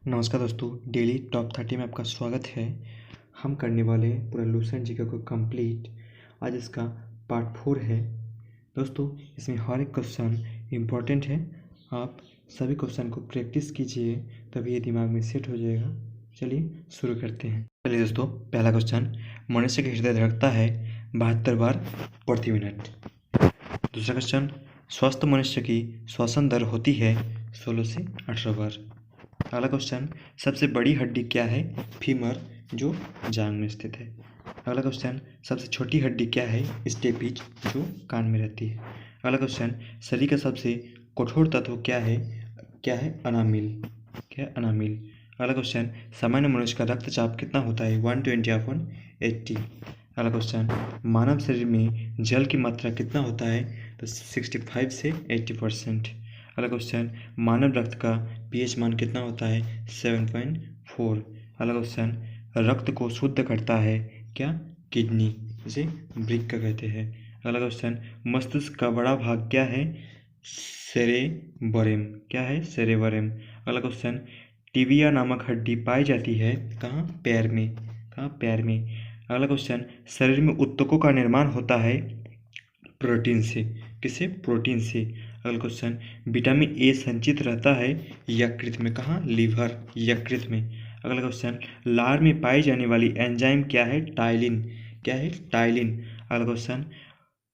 नमस्कार दोस्तों, daily top 30 में आपका स्वागत है। हम करने वाले पूरा लूसेंट जीके को कंप्लीट। आज इसका पार्ट 4 है। दोस्तों, इसमें हर एक क्वेश्चन इम्पोर्टेंट है। आप सभी क्वेश्चन को प्रैक्टिस कीजिए, तभी ये दिमाग में सेट हो जाएगा। चलिए शुरू करते हैं। चलिए दोस्तों, पहला क्वेश्चन, मनुष्य का हृदय धड़कता है 72 बार प्रति मिनट। दूसरा क्वेश्चन, स्वस्थ मनुष्य की श्वसन दर होती है 16 से 18 बार। अगला क्वेश्चन, सबसे बड़ी हड्डी क्या है? फीमर, जो जांघ में स्थित है। अगला क्वेश्चन, सबसे छोटी हड्डी क्या है? स्टेपिज, जो कान में रहती है। अगला क्वेश्चन, शरीर का सबसे कठोर तत्व क्या है? अनामिल। क्या है? अनामिल। अगला क्वेश्चन, सामान्य मनुष्य का रक्तचाप कितना होता है? 120/80। अगला क्वेश्चन, मानव शरीर में जल की मात्रा कितना होता है? तो 65 से 80%। अगला क्वेश्चन, मानव रक्त का पीएच मान कितना होता है? 7.4। अगला क्वेश्चन, रक्त को शुद्ध करता है क्या? किडनी, इसे वृक्क कहते हैं। अगला क्वेश्चन, मस्तिष्क का बड़ा भाग क्या है? सेरेबरम। क्या है? सेरेबरम। अगला क्वेश्चन, टिबिया नामक हड्डी पाई जाती है कहाँ? पैर में। कहाँ? पैर में। अगला क्वेश्चन, शरीर में ऊतकों का निर्माण होता है प्रोटीन से। किससे? प्रोटीन से। अगला क्वेश्चन, विटामिन ए संचित रहता है यकृत में। कहाँ? लीवर, यकृत में। अगला क्वेश्चन, लार में पाई जाने वाली एंजाइम क्या है? टाइलिन। क्या है? टाइलिन। अगला क्वेश्चन,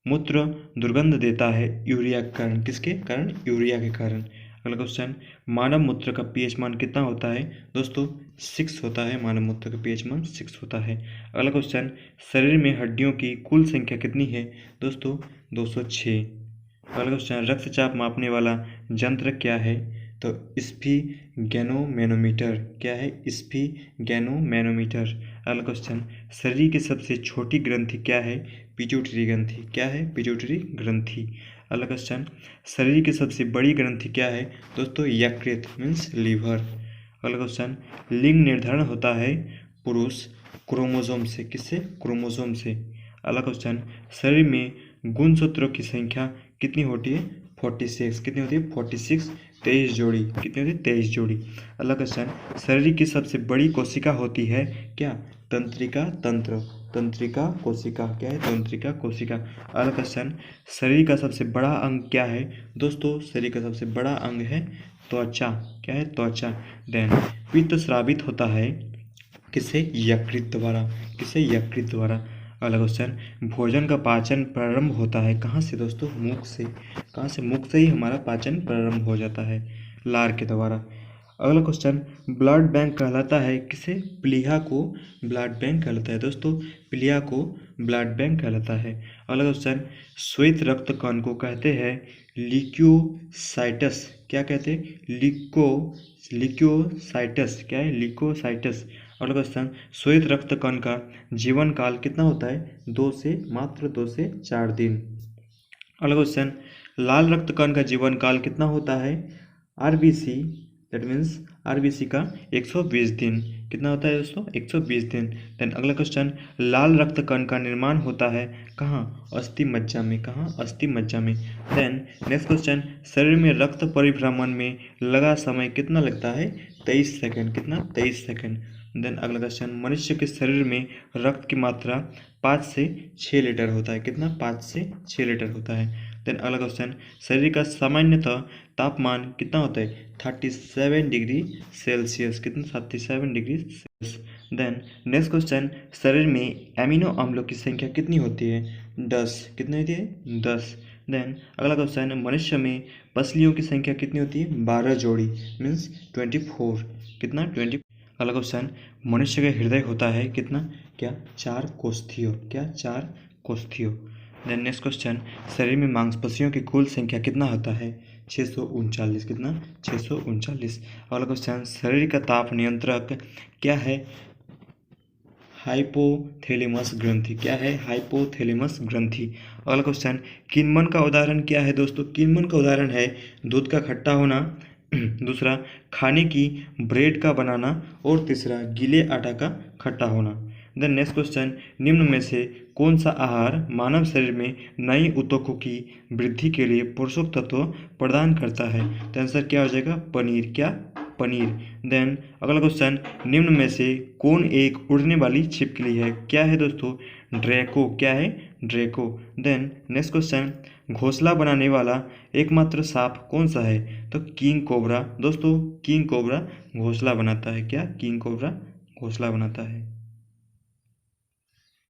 मूत्र दुर्गंध देता है यूरिया के कारण। किसके कारण? यूरिया के कारण। अगला क्वेश्चन, मानव मूत्र का पीएच मान कितना होता है? दोस्तों 6 होता है। मानव मूत्र का पीएच मान 6 होता है। अगला क्वेश्चन, शरीर में हड्डियों की कुल संख्या कितनी है? दोस्तों 206। अगला क्वेश्चन, रक्तचाप मापने वाला यंत्र क्या है? तो स्फिगेनोमैनोमीटर। क्या है? स्फिगेनोमैनोमीटर। अगला क्वेश्चन, शरीर की सबसे छोटी ग्रंथि क्या है? पिट्यूटरी ग्रंथि। क्या है? पिट्यूटरी ग्रंथि। अगला क्वेश्चन, शरीर की सबसे बड़ी ग्रंथि क्या है? दोस्तों यकृत, मीन्स लीवर। अगला क्वेश्चन, लिंग निर्धारण होता है पुरुष क्रोमोसोम से। किससे? क्रोमोसोम से। अगला क्वेश्चन, शरीर में गुणसूत्रों की संख्या कितनी होती है? 46। कितनी होती है? 46। 23 जोड़ी। कितनी होती है? 23 जोड़ी। अगला क्वेश्चन, शरीर की सबसे बड़ी कोशिका होती है क्या? तंत्रिका तंत्र। तंत्रिका कोशिका। क्या है? तंत्रिका कोशिका। अगला क्वेश्चन, शरीर का सबसे बड़ा अंग क्या है? दोस्तों शरीर का सबसे बड़ा अंग है त्वचा। क्या है? त्वचा। देन, पित्त स्रावित होता है किससे? यकृत द्वारा। किससे? यकृत द्वारा। अगला क्वेश्चन, भोजन का पाचन प्रारंभ होता है कहाँ से? दोस्तों मुख से। कहाँ से? मुख से ही हमारा पाचन प्रारंभ हो जाता है, लार के द्वारा। अगला क्वेश्चन, ब्लड बैंक कहलाता है किसे? प्लीहा को ब्लड बैंक कहलाता है। दोस्तों प्लीहा को ब्लड बैंक कहलाता है। अगला क्वेश्चन, श्वेत रक्त कण को कहते हैं लिक्योसाइटस। क्या कहते हैं? लिक्योसाइटस। क्या है? लिक्योसाइटस। अगला क्वेश्चन, श्वेत रक्त कण का जीवन काल कितना होता है? मात्र 2 से 4 दिन। अगला क्वेश्चन, लाल रक्त कण का जीवन काल कितना होता है? आरबीसी, दैट मीन्स आरबीसी का 120 दिन। कितना होता है दोस्तों? 120 दिन। देन अगला क्वेश्चन, लाल रक्त कण का निर्माण होता है कहाँ? अस्थि मज्जा में। कहाँ? अस्थि मज्जा में। देन नेक्स्ट क्वेश्चन, शरीर में रक्त परिभ्रमण में लगा समय कितना लगता है? 23 सेकंड। कितना? 23 सेकंड। देन अगला क्वेश्चन, मनुष्य के शरीर में रक्त की मात्रा 5 से 6 लीटर होता है। कितना? 5 से 6 लीटर होता है। देन अगला क्वेश्चन, शरीर का सामान्यतः तापमान कितना होता है? 37 डिग्री सेल्सियस। कितना? 37 degree Celsius. Then next question, शरीर में एमिनो अम्लों की संख्या कितनी होती है? 10। कितनी होती है? 10। देन अगला क्वेश्चन, मनुष्य में पसलियों की संख्या कितनी होती है? 12 जोड़ी, मीन्स 24। कितना? 20। अगला क्वेश्चन, मनुष्य का हृदय होता है कितना? क्या? 4 कोष्ठियों। क्या? 4 कोष्ठियों। देन नेक्स्ट क्वेश्चन, शरीर में मांसपेशियों की कुल संख्या कितना होता है? 639। कितना? 639। अगला क्वेश्चन, शरीर का ताप नियंत्रक क्या है? हाइपोथैलेमस ग्रंथि। क्या है? हाइपोथैलेमस ग्रंथि। अगला क्वेश्चन, किन्वन का उदाहरण क्या है? दोस्तों किन्वन का उदाहरण है दूध का खट्टा होना, दूसरा खाने की ब्रेड का बनाना, और तीसरा गीले आटा का खट्टा होना। देन नेक्स्ट क्वेश्चन, निम्न में से कौन सा आहार मानव शरीर में नई ऊतकों की वृद्धि के लिए पोषक तत्व प्रदान करता है? तो आंसर क्या हो जाएगा? पनीर। क्या? पनीर। देन अगला क्वेश्चन, निम्न में से कौन एक उड़ने वाली छिपकली है? क्या है दोस्तों? ड्रैको। क्या है? ड्रैको। देन नेक्स्ट क्वेश्चन, घोंसला बनाने वाला एकमात्र सांप कौन सा है? तो किंग कोबरा। दोस्तों किंग कोबरा घोंसला बनाता है। क्या? किंग कोबरा घोंसला बनाता है।